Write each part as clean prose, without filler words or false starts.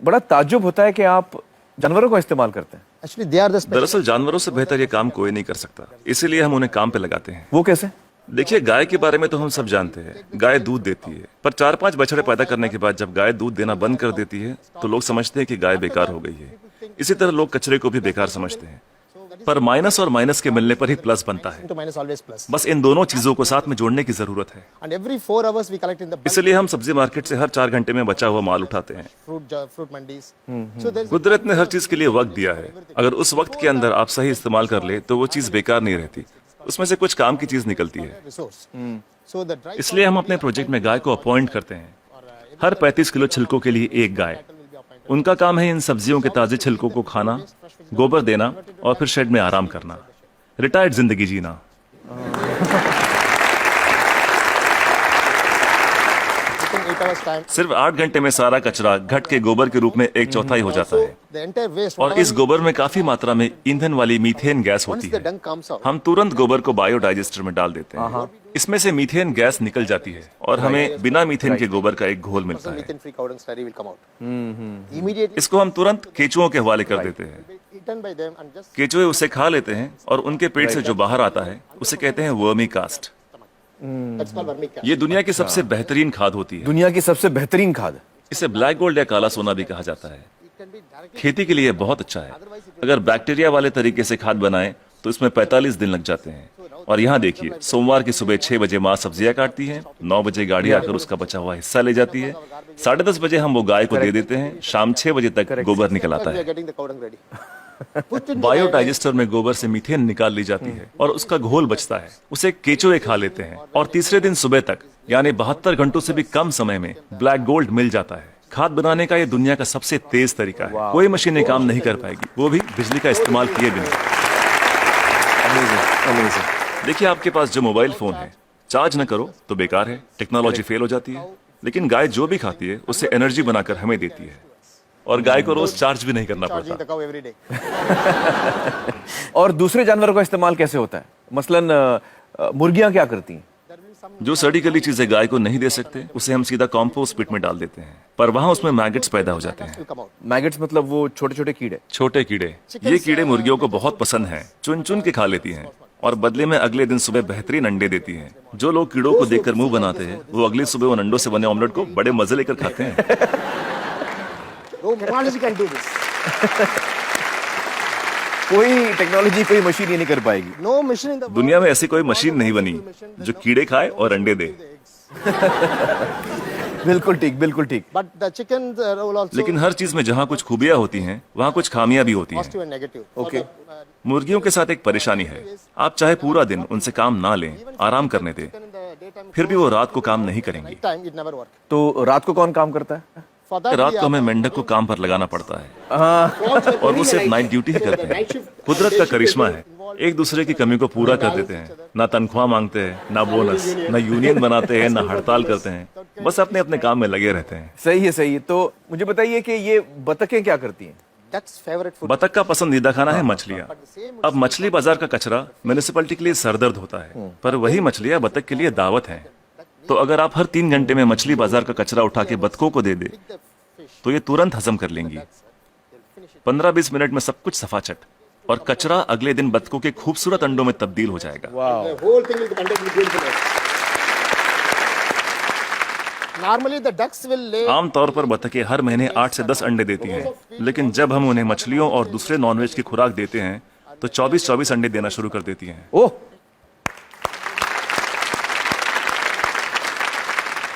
बड़ा ताज्जुब होता है कि आप जानवरों का इस्तेमाल करते हैं। Actually, they are the special. दरअसल जानवरों से बेहतर ये काम कोई नहीं कर सकता, इसीलिए हम उन्हें काम पे लगाते हैं। वो कैसे? देखिए, गाय के बारे में तो हम सब जानते हैं, गाय दूध देती है, पर 4-5 बछड़े पैदा करने के बाद जब गाय दूध देना बंद कर देती है तो लोग समझते हैं कि गाय बेकार हो गई है। इसी तरह लोग कचरे को भी बेकार समझते हैं, पर माइनस और माइनस के मिलने पर ही प्लस बनता है। To minus always plus. बस इन दोनों चीजों को साथ में जोड़ने की जरूरत है। And every 4 hours we collect in the bulk इसलिए हम सब्जी मार्केट से हर 4 घंटे में बचा हुआ माल उठाते हैं। fruit mandis. So there's कुदरत ने हर चीज के लिए वक्त दिया है, अगर उस वक्त के अंदर आप सही इस्तेमाल कर ले तो वो चीज बेकार नहीं रहती, उसमें से कुछ काम की चीज निकलती है। resource. So the dry इसलिए हम अपने प्रोजेक्ट में गाय को अपॉइंट करते हैं, हर 35 किलो छिलकों के लिए एक गाय। उनका काम है इन सब्जियों के ताजे छिलकों को खाना, गोबर देना और फिर शेड में आराम करना, रिटायर्ड जिंदगी जीना। within 8 hours time. सिर्फ 8 घंटे में सारा कचरा घट के गोबर के रूप में 1/4 हो जाता है, The entire waste. और इस गोबर में काफी मात्रा में ईंधन वाली मीथेन गैस Once होती the है। dung comes out. हम तुरंत गोबर को बायोडाइजेस्टर में डाल देते हैं, इसमें से मीथेन गैस निकल जाती है और हमें बिना मीथेन के गोबर का एक घोल मिलता है। Methane free cow dung slurry will come out. Immediately इसको हम तुरंत केचुओं के हवाले कर देते हैं। eaten by them and just केचुए उसे खा लेते हैं और उनके पेट से जो बाहर आता है उसे कहते हैं vermi cast. that's called vermicast. ये दुनिया की सबसे बेहतरीन खाद होती है। दुनिया की सबसे बेहतरीन खाद। इसे ब्लैक गोल्ड या काला सोना भी कहा जाता है। It can be directly. खेती के लिए बहुत अच्छा है। अगर बैक्टीरिया वाले तरीके से खाद बनाएं तो इसमें 45 दिन लग जाते हैं। और यहाँ देखिए, सोमवार की सुबह 6 बजे माँ सब्जियां काटती है, 9 बजे गाड़ी आकर उसका बचा हुआ हिस्सा ले जाती है, 10:30 बजे हम वो गाय को दे देते हैं, शाम 6 बजे तक गोबर निकल आता We are है। getting the cow dung ready. Put in the biodigester में गोबर से मीथेन निकाल ली जाती है और उसका घोल बचता है, उसे केचुए खा लेते हैं और तीसरे दिन सुबह तक यानी 72 घंटों से भी कम समय में ब्लैक गोल्ड मिल जाता है। खाद बनाने का ये दुनिया का सबसे तेज तरीका है, कोई मशीनें काम नहीं कर पाएगी, वो भी बिजली का इस्तेमाल किए बिना। देखिए, आपके पास जो मोबाइल फोन है, चार्ज न करो तो बेकार है, टेक्नोलॉजी फेल हो जाती है, लेकिन गाय जो भी खाती है उससे एनर्जी बनाकर हमें देती है और गाय को रोज चार्ज भी नहीं करना charging पड़ता। the cow every day. और दूसरे जानवरों का इस्तेमाल कैसे होता है? मसलन मुर्गियां क्या करती हैं? जो सड़ी गली चीजें गाय को नहीं दे सकते उसे हम सीधा कॉम्पोस्ट पिट में डाल देते हैं, पर वहां उसमें मैगेट्स पैदा हो जाते हैं। Will come out. मैगेट्स मतलब वो छोटे छोटे कीड़े। छोटे कीड़े, ये कीड़े मुर्गियों को बहुत पसंद हैं, चुन चुन के खा लेती हैं और बदले में अगले दिन सुबह बेहतरीन अंडे देती हैं। जो लोग कीड़ों को देखकर मुंह बनाते हैं वो अगली सुबह उन अंडों से बने ऑमलेट को बड़े मजे लेकर खाते हैं। No technology can do this. कोई टेक्नोलॉजी, कोई मशीन ये नहीं कर पाएगी। No machine in the world. दुनिया में ऐसी कोई मशीन नहीं बनी जो कीड़े खाए और अंडे दे। बिल्कुल ठीक, बिल्कुल ठीक। But the chicken role also लेकिन हर चीज में जहाँ कुछ खूबियां होती हैं वहाँ कुछ खामियां भी होती हैं। positive and negative. Okay. मुर्गियों के साथ एक परेशानी है, आप चाहे पूरा दिन उनसे काम ना लें, आराम करने दें, In the daytime, फिर भी वो रात को काम नहीं करेंगी। night time it never work. तो रात को कौन काम करता है? For that रात we को are- हमें मेंढक को काम पर लगाना पड़ता है हाँ, और वो सिर्फ नाइट ड्यूटी ही करते हैं। कुदरत का करिश्मा है, एक दूसरे की कमी को पूरा कर देते हैं। ना तनख्वाह मांगते हैं, ना बोनस, ना यूनियन बनाते हैं, ना हड़ताल करते हैं, बस अपने अपने काम में लगे रहते हैं। सही है, सही है। तो मुझे बताइए कि ये बतखें क्या करती हैं? Duck's favorite food. बतख का पसंदीदा खाना है मछलियाँ। अब मछली बाजार का कचरा म्युनिसिपैलिटी के लिए सरदर्द होता है, पर वही मछलियाँ बतख के लिए दावत हैं। तो अगर आप हर 3 घंटे में मछली बाजार का कचरा उठा के बतखों को दे दे तो ये तुरंत हजम कर लेंगी। 15-20 मिनट में सब कुछ सफाचट, और कचरा अगले दिन बतखों के खूबसूरत अंडों में तब्दील हो जाएगा। The whole thing will be contained with beautiful eggs. Normally the ducks will lay आमतौर पर बतखें हर महीने 8 से 10 अंडे देती हैं, लेकिन जब हम उन्हें मछलियों और दूसरे नॉनवेज की खुराक देते हैं तो 24-24 अंडे देना शुरू कर देती हैं। ओह,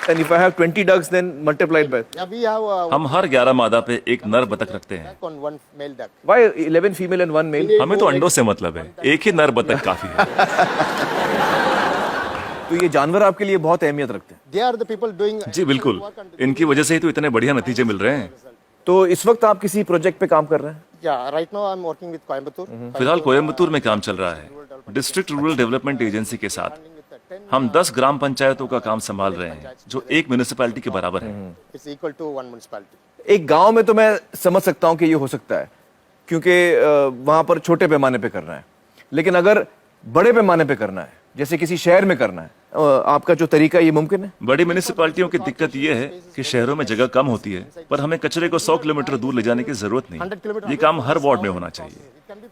and if I have 20 ducks, then multiplied by yeah, we have हम हर 11 मादा पे एक नर बतख रखते हैं। on one male duck. why 11 female and 1 male? हमें तो अंडों से मतलब है, एक ही नर बतख काफी है। तो ये जानवर आपके लिए बहुत अहमियत रखते हैं। They are the people doing जी बिल्कुल, इनकी वजह से ही तो इतने बढ़िया नतीजे मिल रहे हैं। तो इस वक्त आप किसी प्रोजेक्ट पे काम कर रहे हैं? Yeah, right now I'm working with Coimbatore. फिलहाल कोयम्बतूर में काम चल रहा है, डिस्ट्रिक्ट रूरल डेवलपमेंट एजेंसी के साथ। हम 10 ग्राम पंचायतों का काम संभाल रहे हैं जो एक म्युनिसिपैलिटी के बराबर है। It's equal to one municipality. एक गांव में तो मैं समझ सकता हूं कि ये हो सकता है, क्योंकि वहां पर छोटे पैमाने पे करना है। लेकिन अगर बड़े पैमाने पे करना है, जैसे किसी शहर में करना है, आपका जो तरीका है, ये मुमकिन है? बड़ी म्यूनिसिपैलिटियों की दिक्कत यह है कि शहरों में जगह कम होती है, पर हमें कचरे को 100 किलोमीटर दूर ले जाने की जरूरत नहीं। ये काम हर वार्ड में होना चाहिए,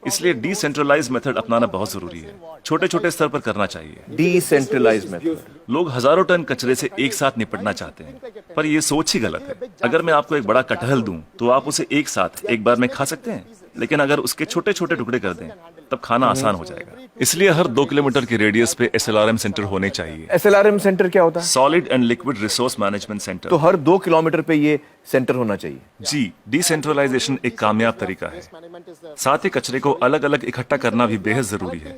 इसलिए डिसेंट्रलाइज मेथड अपनाना बहुत जरूरी है। छोटे छोटे स्तर पर करना चाहिए। Decentralize method. लोग हजारों टन कचरे से एक साथ निपटना चाहते हैं, पर ये सोच ही गलत है। अगर मैं आपको एक बड़ा कटहल दूं, तो आप उसे एक साथ एक बार में खा सकते हैं, लेकिन अगर उसके छोटे छोटे टुकड़े कर दें, तब खाना आसान हो जाएगा। इसलिए हर 2 किलोमीटर की रेडियस पे SLRM सेंटर होने चाहिए। SLRM सेंटर क्या होता है? Solid and liquid resource management centre. तो हर 2 किलोमीटर पे ये सेंटर होना चाहिए। जी, डिसेंट्रलाइजेशन एक कामयाब तरीका है। साथ ही कचरे को अलग अलग इकट्ठा करना भी बेहद जरूरी है।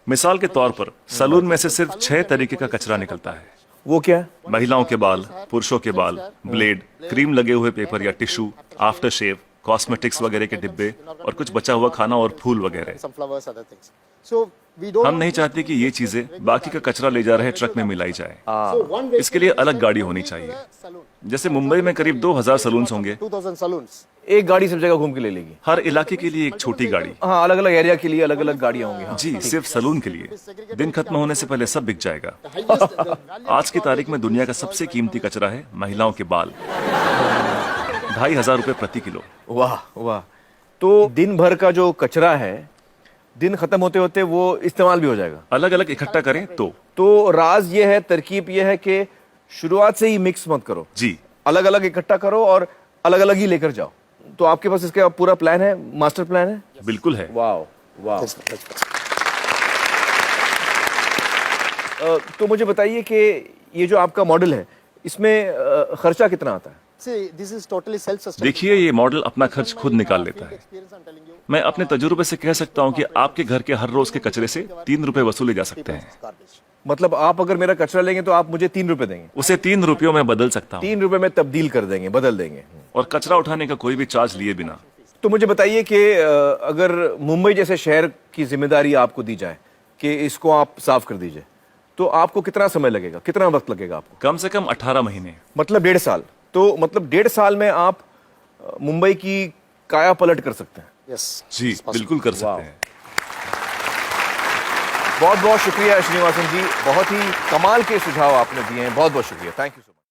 मिसाल के तौर पर सलून में से सिर्फ 6 तरीके का कचरा निकलता है। वो क्या? महिलाओं के बाल, पुरुषों के बाल, ब्लेड, क्रीम लगे हुए पेपर या टिश्यू, आफ्टर शेव, कॉस्मेटिक्स वगैरह के डिब्बे और कुछ बचा हुआ खाना और फूल वगैरह। Some flowers, other things. So we don't. हम नहीं चाहते कि ये चीजें बाकी का कचरा ले जा रहे ट्रक में मिलाई जाए। So one way इसके लिए अलग गाड़ी होनी चाहिए। saloon. जैसे मुंबई में करीब 2000 सलून्स होंगे, 2000 saloons. एक गाड़ी सब जगह घूम के ले लेगी। हर इलाके के लिए एक छोटी गाड़ी। हाँ, अलग अलग एरिया के लिए अलग अलग गाड़ियां होंगी। हाँ। जी, सिर्फ सलून के लिए। दिन खत्म होने से पहले सब बिक जाएगा। आज की तारीख में दुनिया का सबसे कीमती कचरा है महिलाओं के बाल। 2500 रुपए प्रति किलो। वाह वाह। तो दिन भर का जो कचरा है, दिन खत्म होते होते वो इस्तेमाल भी हो जाएगा। अलग अलग इकट्ठा करें तो राज ये है, तरकीब ये है कि शुरुआत से ही मिक्स मत करो। जी, अलग अलग इकट्ठा करो और अलग अलग ही लेकर जाओ। तो आपके पास इसका पूरा प्लान है, मास्टर प्लान है? बिल्कुल है। वाह वाह। तो मुझे बताइए कि ये जो आपका मॉडल है, इसमें खर्चा कितना आता है? See, this is totally self-sustaining. देखिए, ये मॉडल अपना खर्च खुद निकाल लेता है। Experience, I'm telling you. मैं अपने तजुर्बे से कह सकता हूँ कि आपके घर के हर रोज के कचरे से 3 रुपए वसूले जा सकते हैं। Garbage. मतलब आप अगर मेरा कचरा लेंगे तो आप मुझे 3 रुपए देंगे? उसे 3 रुपयों में बदल सकता हूँ 3 रुपए में तब्दील कर देंगे, बदल देंगे। और कचरा उठाने का कोई भी चार्ज लिए बिना। तो मुझे बताइए कि अगर मुंबई जैसे शहर की जिम्मेदारी आपको दी जाए कि इसको आप साफ कर दीजिए, तो आपको कितना समय लगेगा, कितना वक्त लगेगा आपको? कम से कम 18 महीने। मतलब 1.5 साल। तो मतलब 1.5 साल में आप मुंबई की काया पलट कर सकते हैं। Yes. Ji, it's possible. बिल्कुल कर सकते हैं। बहुत बहुत शुक्रिया श्रीनिवासन जी, बहुत ही कमाल के सुझाव आपने दिए हैं। बहुत बहुत शुक्रिया। Thank you so much.